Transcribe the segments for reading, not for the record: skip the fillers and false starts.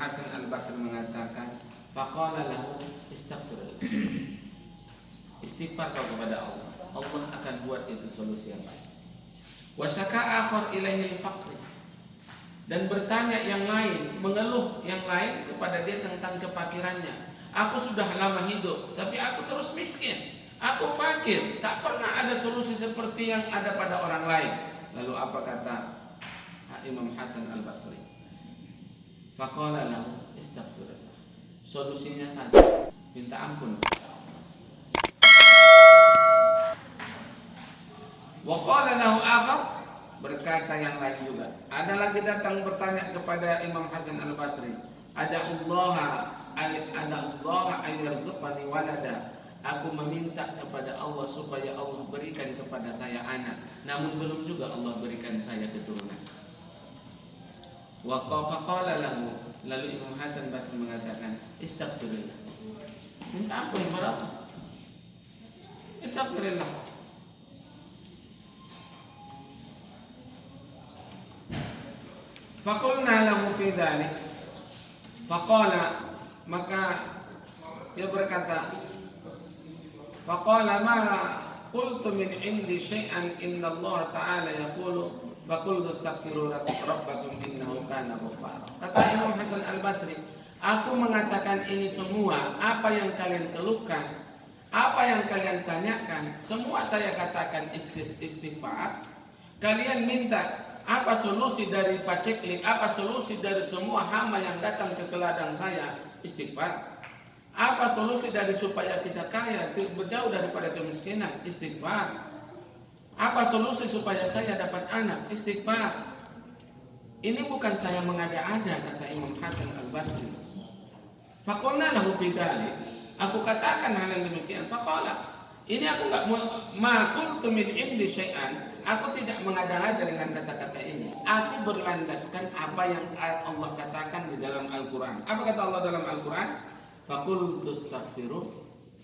Hasan Al-Basri mengatakan, faqala lahu istaghfirullah. Istighfar kau kepada Allah. Allah akan buat itu solusi yang baik. Wa syaka akhar ilaihi al-faqr. Dan bertanya yang lain, mengeluh yang lain kepada dia tentang kefakirannya. Aku sudah lama hidup, tapi aku terus miskin. Aku fakir, tak pernah ada solusi seperti yang ada pada orang lain. Lalu apa kata Imam Hasan Al-Basri? Faqala lahu istaghfirullah. Solusinya saja, minta ampun. Wa qala lahu akhar, berkata yang lain juga. Ada lagi datang bertanya kepada Imam Hasan Al-Basri, ada Allah ayyarzuqani walada. Aku meminta kepada Allah supaya Allah berikan kepada saya anak, namun belum juga Allah berikan saya keturunan. Wa qala lahu, lalu Imam Hasan Basri mengatakan, istaghfirullah. Minta ampun kepada Allah. Istaghfirullah. Faqulna lahu fi dzalik. Faqala, maka dia berkata, faqala ma qultu min indi syai'an inna Allah ta'ala yaqulu faqul astaghfiru rabbakum innahu kana ghaffara. Kata Imam Hasan Al-Basri, aku mengatakan ini semua, apa yang kalian keluhkan, apa yang kalian tanyakan, semua saya katakan istighfar. Kalian minta apa solusi dari paceklik, apa solusi dari semua hama yang datang ke ladang saya? Istighfar. Apa solusi dari supaya kita kaya, berjauh daripada kemiskinan? Istighfar. Apa solusi supaya saya dapat anak? Istighfar. Ini bukan saya mengada-ada, kata Imam Hasan Al-Basri. Faqulna lahu fi dzalik. Aku katakan hal yang demikian. Faqala, ini aku enggak qultu min indi syai'an. Aku tidak mengada-ada dengan kata-kata ini. Aku berlandaskan apa yang Allah katakan di dalam Al-Quran. Apa kata Allah dalam Al-Quran? Faqul tustaghfiru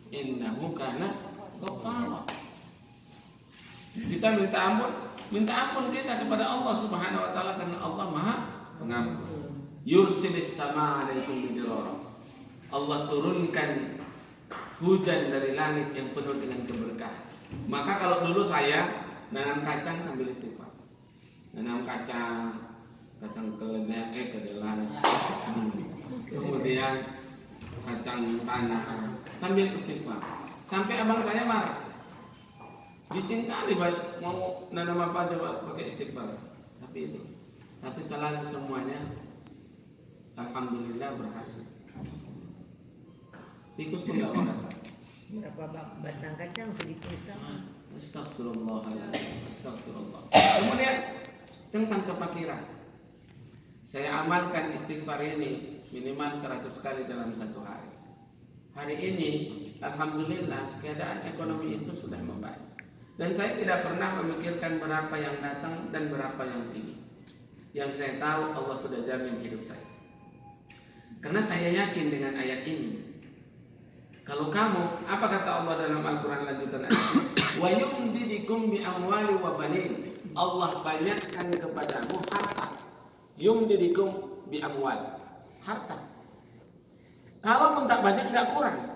innahu kana ghaffara. Kita minta ampun kita kepada Allah Subhanahu wa taala karena Allah Maha Pengampun. Yursilis sama 'alaikum bidirara. Allah turunkan hujan dari langit yang penuh dengan keberkahan. Maka kalau dulu saya nanam kacang sambil istighfar. Nanam kacang kedelai. Kemudian kacang tanah sambil istighfar. Sampai abang saya marah. Bising kali mau nanam apa aja pakai istighfar. Tapi selalu semuanya alhamdulillah berhasil. Tikus pun enggak mau. Berapa batang kacang segitu istighfar. Astagfirullahaladzim. Astagfirullah. Kemudian tentang kefakiran, saya amalkan istighfar ini minimal 100 kali dalam satu hari. Hari ini alhamdulillah keadaan ekonomi itu sudah membaik. Dan saya tidak pernah memikirkan berapa yang datang dan berapa yang pergi. Yang saya tahu Allah sudah jamin hidup saya. Karena saya yakin dengan ayat ini. Kalau kamu, apa kata Allah dalam Al-Quran lanjutan ayat? Wa yumdidukum bi amwali wa banin. Allah banyakkan kepadamu harta. Yumdidukum bi amwal. Harta. Kalau pun tak banyak, tidak kurang.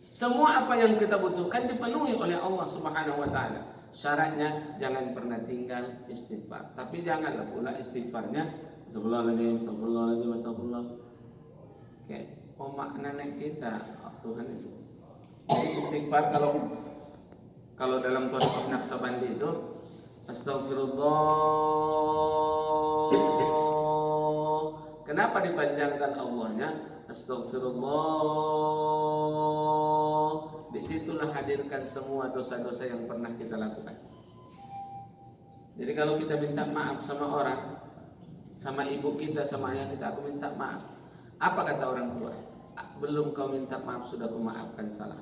Semua apa yang kita butuhkan dipenuhi oleh Allah Subhanahu wa taala. Syaratnya jangan pernah tinggal istighfar. Tapi janganlah pula istighfarnya astagfirullah. Oke, omak nenek kita, Tuhan itu. Jadi istighfar kalau dalam Thariqah Naqsabandi itu astagfirullah. Kenapa dipanjangkan Allahnya? Astagfirullah. Disitulah hadirkan semua dosa-dosa yang pernah kita lakukan. Jadi kalau kita minta maaf sama orang, sama ibu kita, sama ayah kita, aku minta maaf. Apa kata orang tua? Belum kau minta maaf sudah aku maafkan salah.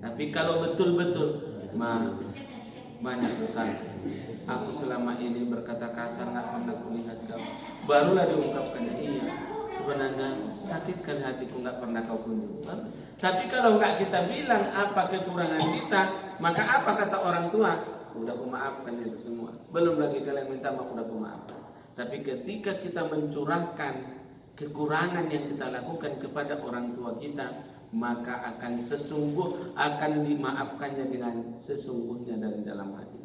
Tapi kalau betul-betul banyak dosa, aku selama ini berkata kasar, nggak pernah kulihat kau. Barulah diungkapkannya, iya. Sebenarnya sakitkan hatiku, nggak pernah kau kunjungi. Tapi kalau nggak kita bilang apa kekurangan kita, maka apa kata orang tua? Udah aku maafkan itu semua. Belum lagi kalian minta maaf, udah aku maafkan. Tapi ketika kita mencurahkan kekurangan yang kita lakukan kepada orang tua kita, maka akan dimaafkannya dengan sesungguhnya dari dalam hati.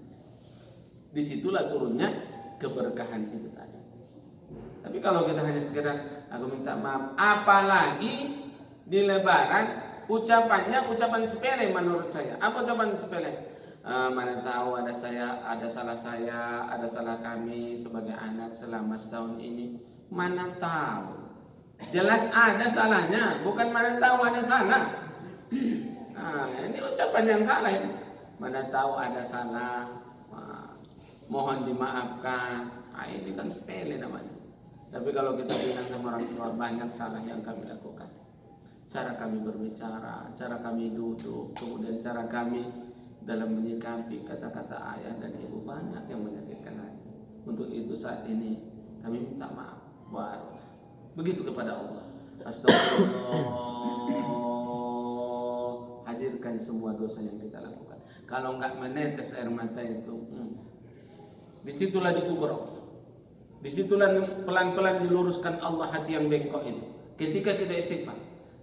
Disitulah turunnya keberkahan itu tadi. Tapi kalau kita hanya sekedar aku minta maaf, apalagi di Lebaran ucapannya ucapan sepele menurut saya. Apa ucapan sepele? Mana tahu ada salah saya, ada salah kami sebagai anak selama setahun ini. Mana tahu? Jelas ada salahnya, bukan mana tahu ada salah. Ini ucapan yang salah ini. Mana tahu ada salah, mohon dimaafkan. Ini kan sepele namanya. Tapi kalau kita bilang sama orang tua, banyak salah yang kami lakukan. Cara kami berbicara, cara kami duduk, kemudian cara kami dalam menyikapi kata-kata ayah dan ibu, banyak yang menyakitkan hati. Untuk itu saat ini kami minta maaf. Begitu kepada Allah. Astagfirullah. Hadirkan semua dosa yang kita lakukan. Kalau enggak menetes air mata itu, disitulah dikubur Allah. Disitulah pelan-pelan diluruskan Allah hati yang bengkok itu. Ketika kita istighfar,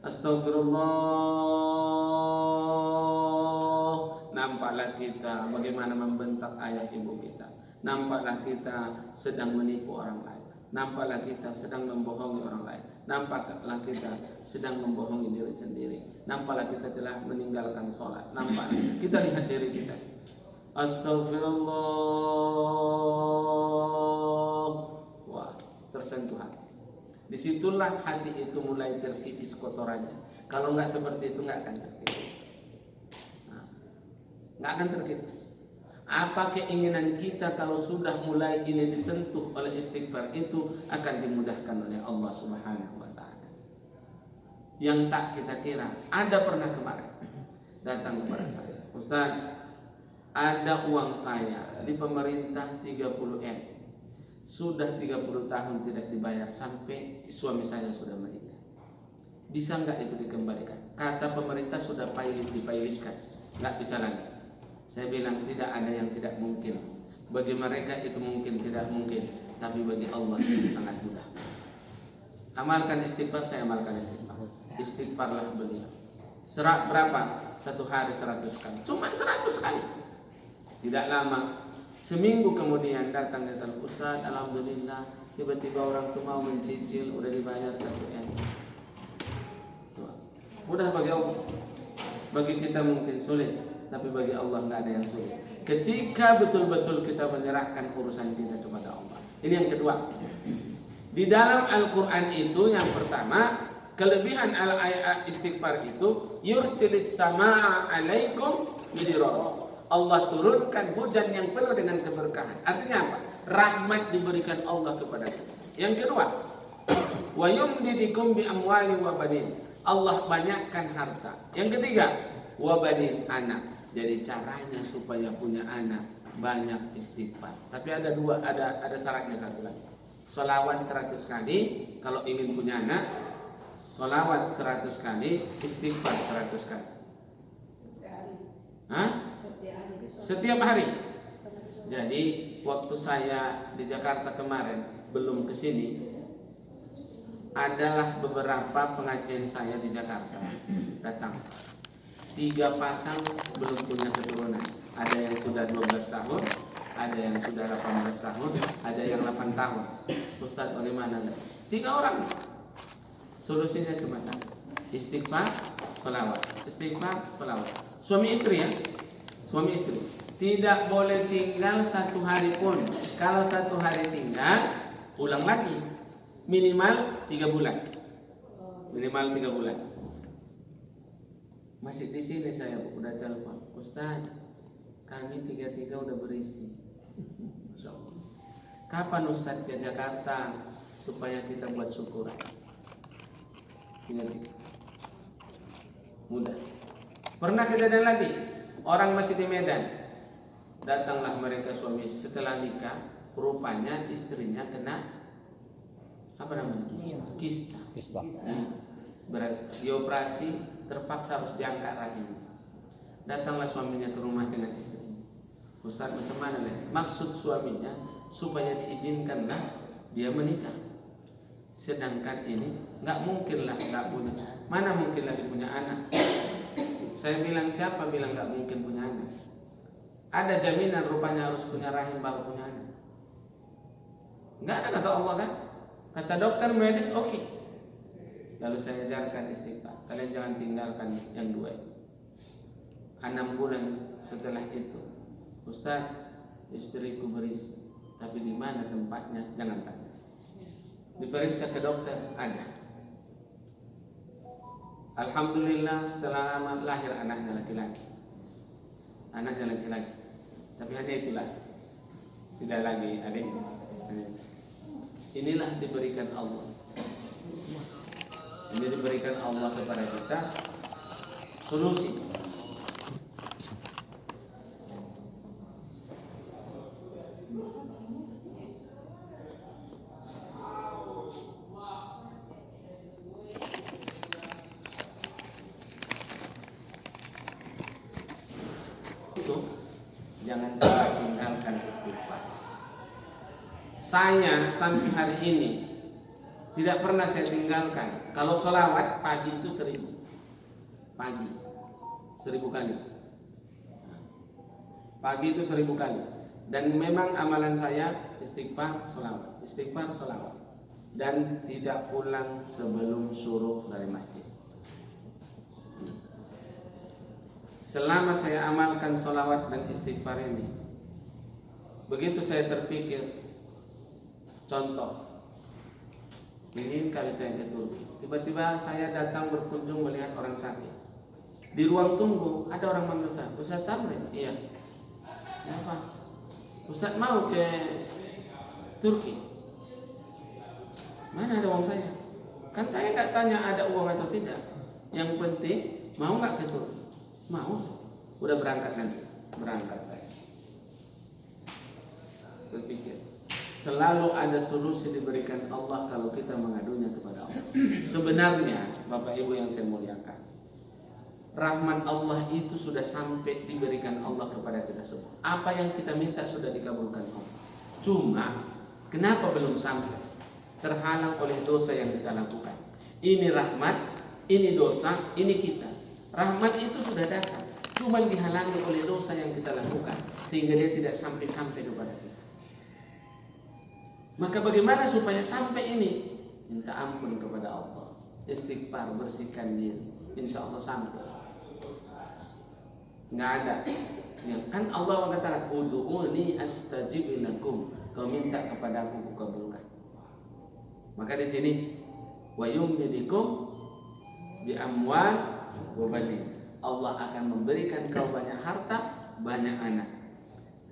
astagfirullah, nampaklah kita bagaimana membentak ayah ibu kita. Nampaklah kita sedang menipu orang lain. Nampaklah kita sedang membohongi orang lain. Nampaklah kita sedang membohongi diri sendiri. Nampaklah kita telah meninggalkan sholat. Nampaklah kita lihat diri kita. Astagfirullah. Wah, tersentuh hati. Disitulah hati itu mulai terkikis kotorannya. Kalau nggak seperti itu nggak akan terkikis. Nggak akan terkikis. Apa keinginan kita kalau sudah mulai ini disentuh oleh istighfar itu akan dimudahkan oleh Allah Subhanahu wa taala. Yang tak kita kira. Ada pernah kemarin datang kepada saya, Ustaz, ada uang saya di pemerintah 30M. Sudah 30 tahun tidak dibayar sampai suami saya sudah menikah. Bisa nggak itu dikembalikan? Kata pemerintah sudah dipilotkan, nggak bisa lagi. Saya bilang tidak ada yang tidak mungkin. Bagi mereka itu mungkin tidak mungkin, tapi bagi Allah itu sangat mudah. Amalkan istighfar, saya amalkan istighfar. Istighfarlah beliau. Serat berapa? 1 hari 100 kali. Cuma 100 kali. Tidak lama. Seminggu kemudian datang Ustaz, alhamdulillah tiba-tiba orang tuh mau mencicil udah dibayar 1M. Mudah bagi Allah. Bagi kita mungkin sulit, tapi bagi Allah nggak ada yang sulit. Ketika betul-betul kita menyerahkan urusan kita kepada Allah. Ini yang kedua. Di dalam Al-Quran itu yang pertama, kelebihan al-ayat istighfar itu yursilis sama'a alaikum bidirah. Allah turunkan hujan yang penuh dengan keberkahan. Artinya apa? Rahmat diberikan Allah kepada kita. Yang kedua, wa yumdidukum bi amwali wa banin. Allah banyakkan harta. Yang ketiga, wa banin, anak. Jadi caranya supaya punya anak banyak istighfar. Tapi ada syaratnya satu lagi. Sholawat 100 kali kalau ingin punya anak. Sholawat 100 kali, istighfar 100 kali. Setiap hari. Jadi waktu saya di Jakarta kemarin belum ke sini, adalah beberapa pengajian saya di Jakarta datang. 3 pasang belum punya keturunan. Ada yang sudah 12 tahun, ada yang sudah 18 tahun, ada yang 8 tahun. Ustaz, bagaimana? 3 orang. Solusinya cuma satu. Istighfar, sholawat. Istighfar, sholawat. Suami istri ya. Suami istri. Tidak boleh tinggal 1 hari pun. Kalau 1 hari tinggal, ulang lagi. Minimal 3 bulan. Minimal 3 bulan. Masih di sini saya udah telepon. Ustaz, kami 3 udah berisi. Masya Allah. Kapan Ustaz ke Jakarta supaya kita buat syukuran? 3. Mudah. Pernah kejadian lagi. Orang masih di Medan. Datanglah mereka suami setelah nikah, rupanya istrinya kena apa namanya? Kista. Dioperasi, terpaksa harus diangkat rahimnya. Datanglah suaminya ke rumah dengan istrinya. Ustaz, macam mana nih? Maksud suaminya supaya diizinkanlah dia menikah. Sedangkan ini nggak mungkin lah nggak punya. Mana mungkin lagi punya anak? Saya bilang siapa bilang nggak mungkin punya anak? Ada jaminan rupanya harus punya rahim baru punya anak? Nggak ada kata Allah kan? Kata dokter medis oke. Lalu saya ajarkan istighfar. Kalian jangan tinggalkan yang dua. 6 bulan setelah itu, Ustaz, istriku berisi, tapi di mana tempatnya? Jangan tanya. Diperiksa ke dokter, ada. Alhamdulillah setelah lama lahir anaknya laki-laki. Anaknya laki-laki. Tapi hanya itulah. Tidak lagi adik. Inilah diberikan Allah. Ini diberikan Allah kepada kita solusi. Itu jangan kita tinggalkan istighfar. Saya sampai hari ini tidak pernah saya tinggalkan. Kalau sholawat pagi itu 1000 pagi 1000 kali. Pagi itu 1000 kali. Dan memang amalan saya istighfar sholawat dan tidak pulang sebelum suruh dari masjid. Selama saya amalkan sholawat dan istighfar ini, begitu saya terpikir, contoh, ingin kali saya ke Turki, tiba-tiba saya datang berkunjung melihat orang sakit. Di ruang tunggu ada orang manggil saya, Ustaz Tamrin, iya. Kenapa? Ustaz mau ke Turki. Mana ada uang saya? Kan saya nggak tanya ada uang atau tidak. Yang penting mau nggak ke Turki? Mau. Udah berangkat nanti. Berangkat saya. Berpikir. Selalu ada solusi diberikan Allah kalau kita mengadunya kepada Allah. Sebenarnya Bapak Ibu yang saya muliakan, rahmat Allah itu sudah sampai diberikan Allah kepada kita semua. Apa yang kita minta sudah dikabulkan Allah. Cuma kenapa belum sampai? Terhalang oleh dosa yang kita lakukan. Ini rahmat, ini dosa, ini kita. Rahmat itu sudah datang, cuma dihalangi oleh dosa yang kita lakukan sehingga dia tidak sampai-sampai kepada kita. Maka bagaimana supaya sampai ini? Minta ampun kepada Allah, istighfar, bersihkan diri, insya Allah sampai. Nggak ada. Ya, kan Allah mengatakan, "Ud'uni astajib lakum." Kau minta kepada aku, kukabulkan. Maka di sini, wa yumdidukum bi amwal wa banin. Allah akan memberikan kau banyak harta, banyak anak.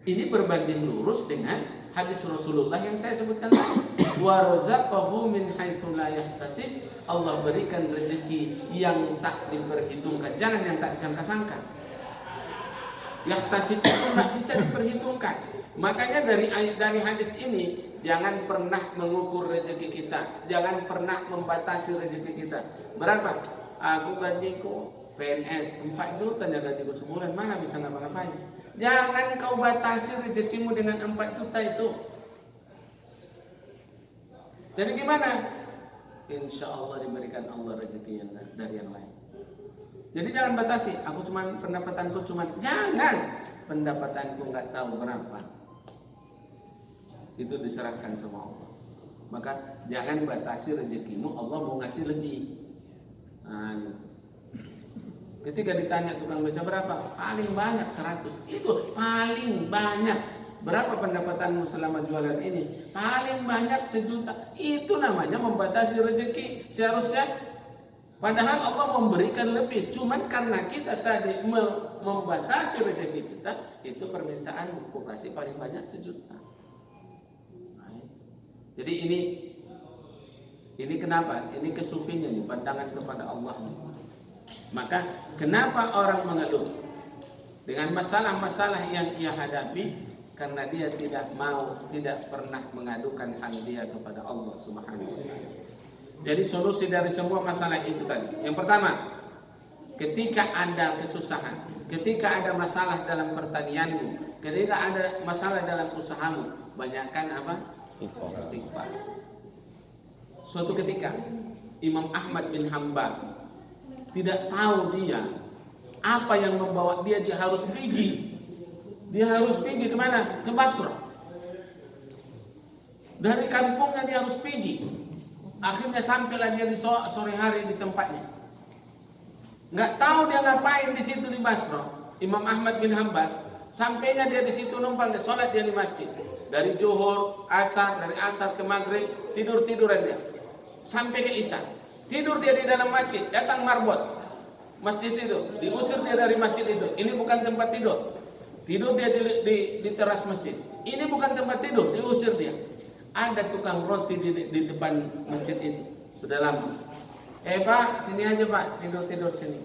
Ini berbanding lurus dengan hadis Rasulullah yang saya sebutkan tadi. Wa razaqahu min haitsu la yahtasib. Allah berikan rezeki yang tak diperhitungkan, jangan yang tak disangka-sangka. Yahtasib itu tak bisa diperhitungkan. Makanya dari hadis ini, jangan pernah mengukur rezeki kita, jangan pernah membatasi rezeki kita. Berapa? Aku gajiku PNS 4 juta ya gajiku sebulan, mana bisa ngapa-ngapain? Jangan kau batasi rezekimu dengan 4 juta itu. Jadi gimana? Insya Allah diberikan Allah rezeki yang dari yang lain. Jadi jangan batasi. Aku cuman pendapatanku cuman, jangan. Pendapatanku nggak tahu berapa. Itu diserahkan sama Allah. Maka jangan batasi rezekimu. Allah mau ngasih lebih. Nah, gitu. Ketika ditanya tukang beca berapa? Paling banyak 100. Itu paling banyak. Berapa pendapatanmu selama jualan ini? Paling banyak 1 juta. Itu namanya membatasi rezeki. Seharusnya padahal Allah memberikan lebih. Cuman karena kita tadi membatasi rezeki kita, itu permintaan ku kasih paling banyak 1 juta. Jadi ini kenapa? Ini kesufinya nih, pandangan kepada Allah nih. Maka kenapa orang mengeluh dengan masalah-masalah yang ia hadapi? Karena dia tidak pernah mengadukan hal dia kepada Allah Subhanahu wa taala. Jadi solusi dari semua masalah itu tadi. Yang pertama, ketika ada kesusahan, ketika ada masalah dalam pertanianmu, ketika ada masalah dalam usahamu, banyakkan apa? Istighfar. Suatu ketika Imam Ahmad bin Hanbal tidak tahu dia apa yang membawa dia harus pergi. Dia harus pergi kemana? Ke Basra. Dari kampungnya dia harus pergi. Akhirnya sampailah dia di sore hari di tempatnya. Nggak tahu dia ngapain di situ di Basra. Imam Ahmad bin Hanbal sampainya dia di situ numpang, dia sholat dia di masjid. Dari Zuhur, Asar, dari Asar ke Maghrib, tiduran dia. Sampai ke Isya. Tidur dia di dalam masjid, datang marbot. Masjid tidur, diusir dia dari masjid itu. Ini bukan tempat tidur. Tidur dia di teras masjid. Ini bukan tempat tidur, diusir dia. Ada tukang roti di depan masjid itu. Sudah lama. Pak, sini aja Pak, tidur sini.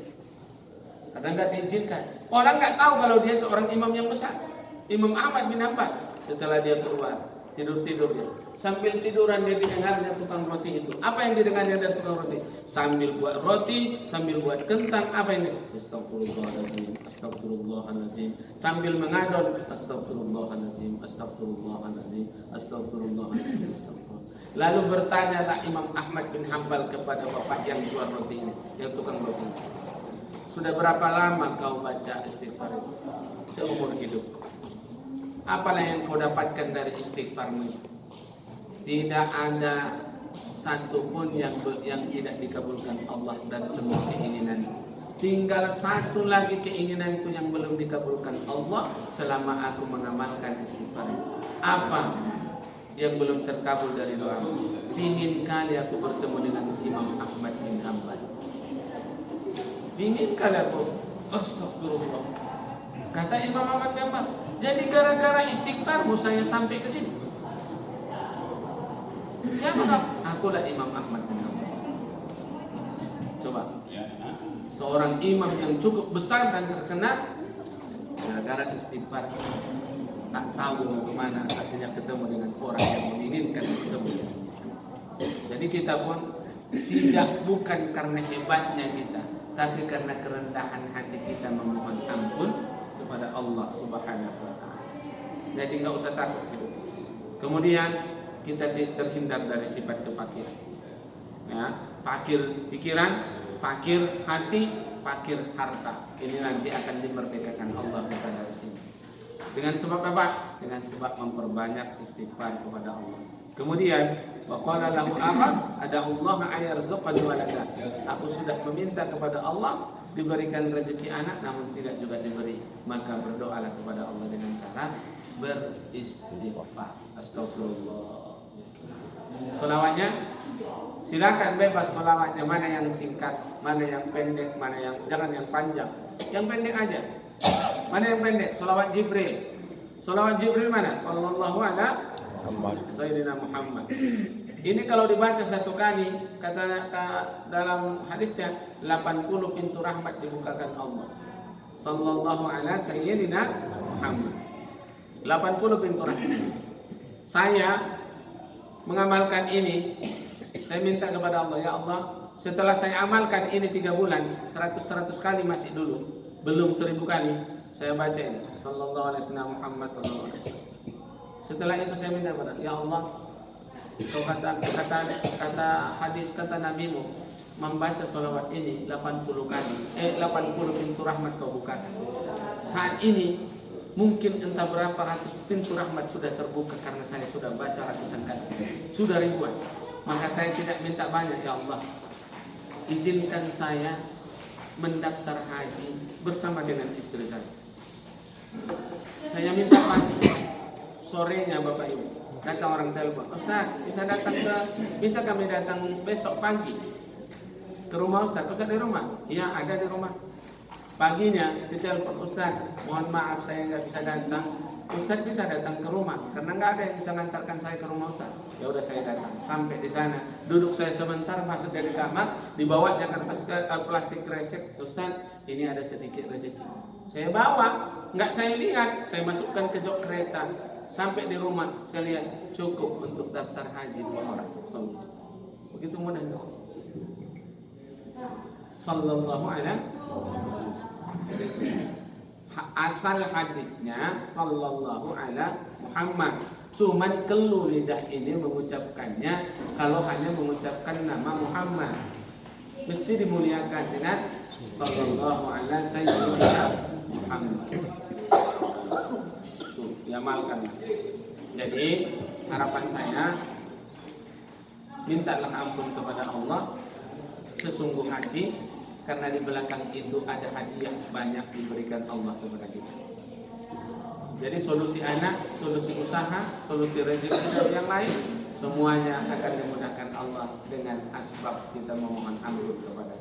Karena nggak diizinkan. Orang nggak tahu kalau dia seorang imam yang besar. Imam Ahmad bin Hanbal. Setelah dia keluar, tidur dia. Sambil tiduran dia didengarnya tukang roti itu. Apa yang didengarnya dari tukang roti? Sambil buat roti, sambil buat kentang. Apa ini? Astagfirullahaladzim, astagfirullahaladzim. Sambil mengadon, astagfirullahaladzim, astagfirullahaladzim, astagfirullahaladzim, astagfirullah. Lalu bertanyalah Imam Ahmad bin Hanbal kepada bapak yang jual roti ini, yang tukang roti. Sudah berapa lama kau baca istighfar itu? Seumur hidup. Apalah yang kau dapatkan dari istighfarmu itu? Tidak ada satupun yang tidak dikabulkan Allah dan semua keinginan. Tinggal satu lagi keinginanku yang belum dikabulkan Allah selama aku mengamalkan istighfar. Apa yang belum terkabul dari doa? Ingin kali aku bertemu dengan Imam Ahmad bin Hanbal. Ingin kali aku, astagfirullah. Kata Imam Ahmad bin Hanbal, jadi gara-gara istighfarmu saya sampai ke sini. Siapa kamu? Akulah Imam Ahmad bin Hanbal. Coba, seorang imam yang cukup besar dan terkenal, gara-gara istighfar, tak tahu mau kemana, akhirnya ketemu dengan orang yang menginginkan ketemu. Jadi kita pun bukan karena hebatnya kita, tapi karena kerendahan hati kita memohon ampun kepada Allah Subhanahu wa Ta'ala. Jadi nggak usah takut hidup. Kemudian kita terhindar dari sifat kefakiran. Ya, fakir pikiran, fakir hati, fakir harta. Ini nanti akan dimerdekakan Allah kita dari sini. Dengan sebab apa? Dengan sebab memperbanyak istighfar kepada Allah. Kemudian waqala lahu akhar ada Allah ayarzuqani walada. Aku sudah meminta kepada Allah diberikan rezeki anak namun tidak juga diberi, maka berdoalah kepada Allah dengan cara beristighfar. Astagfirullah. Solawatnya silakan bebas solawatnya, mana yang singkat, mana yang pendek, mana yang jangan yang panjang, yang pendek aja. Mana yang pendek? Solawat Jibril. Solawat Jibril mana? Sallallahu ala Sayyidina Muhammad. Ini kalau dibaca satu kali, kata dalam hadisnya 80 pintu rahmat dibukakan Allah. Sallallahu ala Sayyidina Muhammad. 80 pintu rahmat. Saya mengamalkan ini, saya minta kepada Allah, ya Allah, setelah saya amalkan ini 3 bulan, 100 kali masih dulu, belum 1000 kali, saya baca ini, Sallallahu alaihi wasallam Muhammad Sallallahu alaihi wasallam. Setelah itu saya minta kepada, ya Allah, kau kata hadis kata Nabimu, membaca salawat ini 80 kali, 80 pintu rahmat kau bukakan. Saat ini mungkin entah berapa ratus pintu rahmat sudah terbuka karena saya sudah baca ratusan kali, sudah ribuan. Maka saya tidak minta banyak, ya Allah, izinkan saya mendaftar haji bersama dengan istri saya. Saya minta pagi, sorenya Bapak Ibu datang orang telepon, Ustaz bisa kami datang besok pagi ke rumah Ustaz? Ustaz di rumah? Iya, ada di rumah. Paginya ditelepon, Ustaz, mohon maaf saya nggak bisa datang. Ustaz bisa datang ke rumah karena nggak ada yang bisa mengantarkan saya ke rumah Ustaz. Ya udah saya datang. Sampai di sana, duduk saya sebentar, masuk dari kamar, dibawanya kertas plastik kresek. Ustaz, ini ada sedikit rezeki. Saya bawa, nggak saya lihat, saya masukkan ke jok kereta. Sampai di rumah, saya lihat cukup untuk daftar haji 2 orang. Begitu mudahnya. Sallallahu alaihi asal hadisnya sallallahu ala Muhammad. Cuman kelu lidah ini mengucapkannya kalau hanya mengucapkan nama Muhammad. Mesti dimuliakan dengan sallallahu alaihi sayyidina Muhammad. Tuh, diamalkan. Jadi harapan saya, mintalah ampun kepada Allah sesungguh hati, karena di belakang itu ada hadiah banyak diberikan Allah kepada kita. Jadi solusi anak, solusi usaha, solusi rezeki dan yang lain, semuanya akan dimudahkan Allah dengan asbab kita memohon ampun kepada.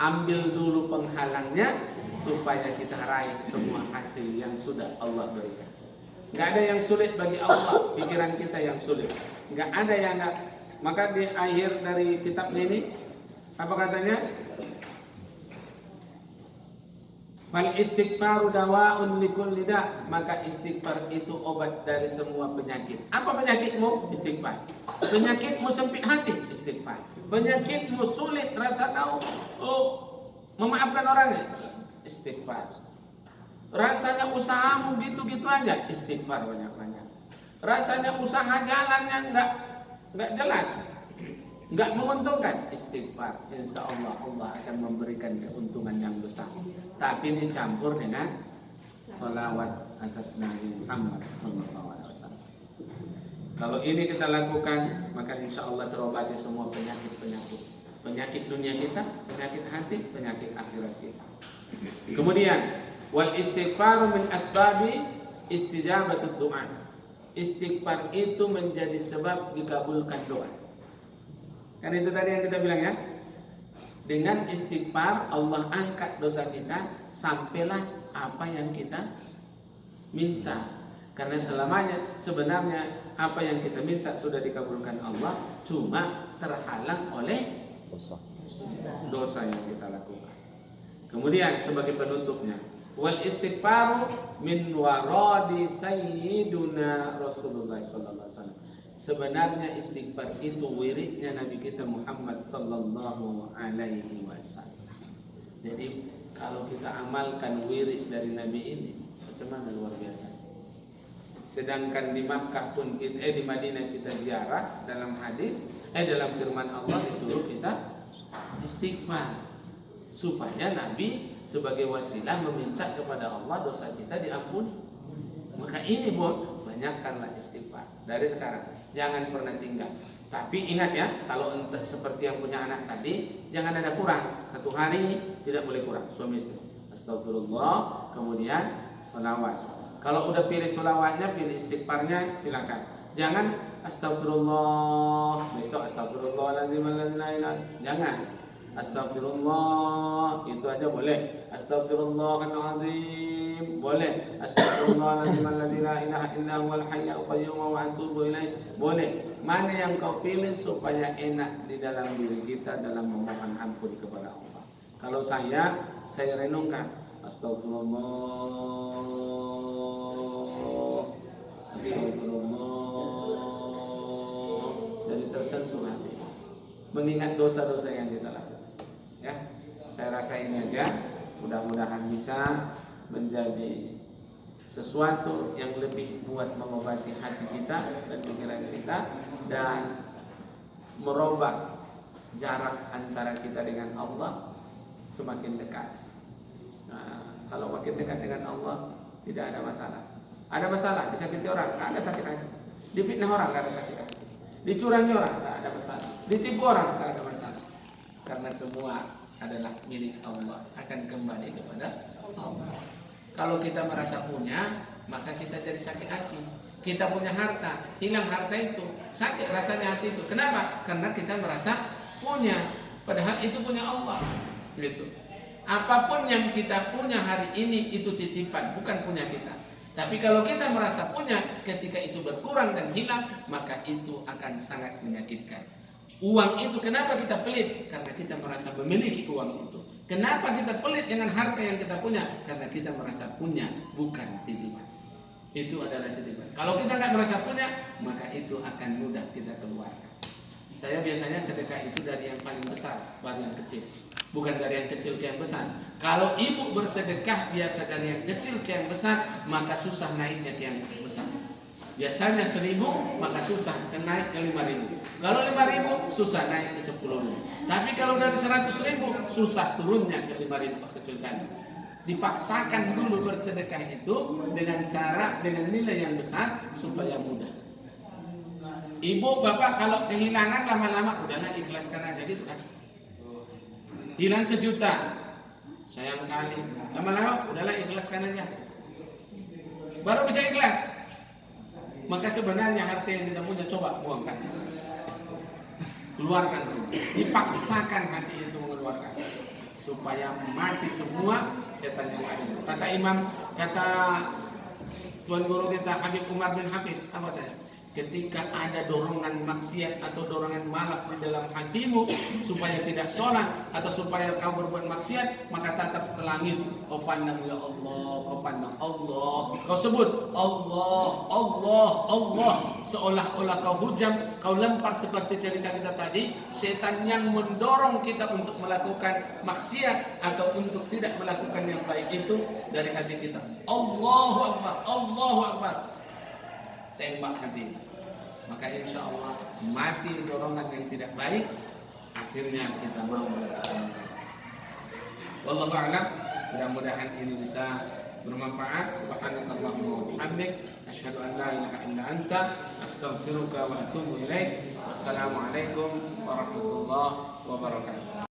Ambil dulu penghalangnya supaya kita raih semua hasil yang sudah Allah berikan. Gak ada yang sulit bagi Allah, pikiran kita yang sulit. Gak ada yang gak. Maka di akhir dari kitab ini, apa katanya? Fal istighfaru dawa'un likulli da', maka istighfar itu obat dari semua penyakit. Apa penyakitmu? Istighfar. Penyakitmu sempit hati? Istighfar. Penyakitmu sulit rasa tahu memaafkan orangnya? Istighfar. Rasanya usahamu gitu-gitu aja? Istighfar banyak-banyak. Rasanya usaha jalannya enggak jelas, enggak menguntungkan? Istighfar. Insya Allah Allah akan memberikan keuntungan yang besar. Tapi dicampur dengan salawat atas Nabi Muhammad SAW. Kalau ini kita lakukan, maka insya Allah terobati semua penyakit-penyakit. Penyakit dunia kita, penyakit hati, penyakit akhirat kita. Kemudian, wal istighfar min asbabi istijabatud du'a. Istighfar itu menjadi sebab dikabulkan doa. Kan itu tadi yang kita bilang ya. Dengan istighfar Allah angkat dosa kita sampailah apa yang kita minta. Karena sebenarnya apa yang kita minta sudah dikabulkan Allah, cuma terhalang oleh dosa yang kita lakukan. Kemudian sebagai penutupnya, wal istighfaru min waradi sayyiduna Rasulullah sallallahu alaihi wasallam. Sebenarnya istighfar itu wiridnya Nabi kita Muhammad sallallahu alaihi wasallam. Jadi kalau kita amalkan wirid dari Nabi ini, macam mana luar biasa. Sedangkan di Makkah pun kita, di Madinah kita ziarah, dalam hadis, dalam firman Allah disuruh kita istighfar supaya Nabi sebagai wasilah meminta kepada Allah dosa kita diampuni. Maka ini banyakkanlah istighfar dari sekarang. Jangan pernah tinggal. Tapi ingat ya, kalau untuk seperti yang punya anak tadi, jangan ada kurang. Satu hari tidak boleh kurang. Suami istri, astagfirullah, kemudian sholawat. Kalau udah pilih sholawatnya, pilih istighfarnya, silakan. Jangan astagfirullah, besok astagfirullahaladzim, jangan. Astagfirullah, itu aja boleh. Astagfirullahaladzim, boleh. Astagfirullahaladzim, la ilaha illa huwal hayyul qayyum wa atubu ilaih, boleh. Mana yang kau pilih supaya enak di dalam diri kita dalam memohon ampun kepada Allah. Kalau saya renungkan astagfirullah, jadi tersentuh hati, mengingat dosa-dosa yang kita lakukan. Ya, saya rasa ini aja. Mudah-mudahan bisa menjadi sesuatu yang lebih buat mengobati hati kita dan pikiran kita dan merubah jarak antara kita dengan Allah semakin dekat. Nah, kalau makin dekat dengan Allah tidak ada masalah. Ada masalah disakiti orang, nggak ada sakit hati. Difitnah orang, nggak ada sakit hati. Dicurangi orang, nggak ada masalah. Ditipu orang, nggak ada masalah. Karena semua adalah milik Allah, akan kembali kepada Allah. Kalau kita merasa punya, maka kita jadi sakit hati. Kita punya harta, hilang harta itu, sakit rasanya hati itu. Kenapa? Karena kita merasa punya, padahal itu punya Allah. Gitu. Apapun yang kita punya hari ini itu titipan, bukan punya kita. Tapi kalau kita merasa punya, ketika itu berkurang dan hilang, maka itu akan sangat menyakitkan. Uang itu kenapa kita pelit? Karena kita merasa memiliki uang itu. Kenapa kita pelit dengan harta yang kita punya? Karena kita merasa punya, bukan titipan. Itu adalah titipan. Kalau kita nggak merasa punya, maka itu akan mudah kita keluarkan. Saya biasanya sedekah itu dari yang paling besar, baru yang kecil. Bukan dari yang kecil ke yang besar. Kalau ibu bersedekah biasa dari yang kecil ke yang besar, maka susah naiknya ke yang besar. Biasanya 1.000 maka susah naik ke 5.000. Kalau 5.000 susah naik ke 10.000. Tapi kalau dari 100.000 susah turunnya ke 5.000 kecilkan. Dipaksakan dulu bersedekah itu dengan cara dengan nilai yang besar supaya mudah. Ibu bapak kalau kehilangan lama-lama udahlah ikhlaskan aja gitu kan. Hilang 1 juta, sayang kali. Lama-lama udahlah ikhlaskan aja. Baru bisa ikhlas. Maka sebenarnya harta yang kita punya coba buangkan, keluarkan semua. Dipaksakan hati itu mengeluarkan supaya mati semua setan yang ada. Kata Tuan Guru kita Habib Umar bin Hafiz, apa tadi? Ketika ada dorongan maksiat atau dorongan malas di dalam hatimu supaya tidak sholat atau supaya kau berbuat maksiat, maka tatap ke langit, kau pandang ya Allah, kau pandang Allah, kau sebut Allah, Allah, Allah, seolah-olah kau hujam, kau lempar seperti cerita kita tadi, setan yang mendorong kita untuk melakukan maksiat atau untuk tidak melakukan yang baik itu dari hati kita. Allahu Akbar, Allahu Akbar. Tembak hati, maka insya Allah mati dorongan yang tidak baik, akhirnya kita mau melakukan. Wallahu a'lam. Mudah-mudahan ini bisa bermanfaat. Subhanakallahumma wa bihamdik, asyhadu an la ilaha illa anta, astaghfiruka wa atubu ilaik. Wassalamualaikum warahmatullahi wabarakatuh.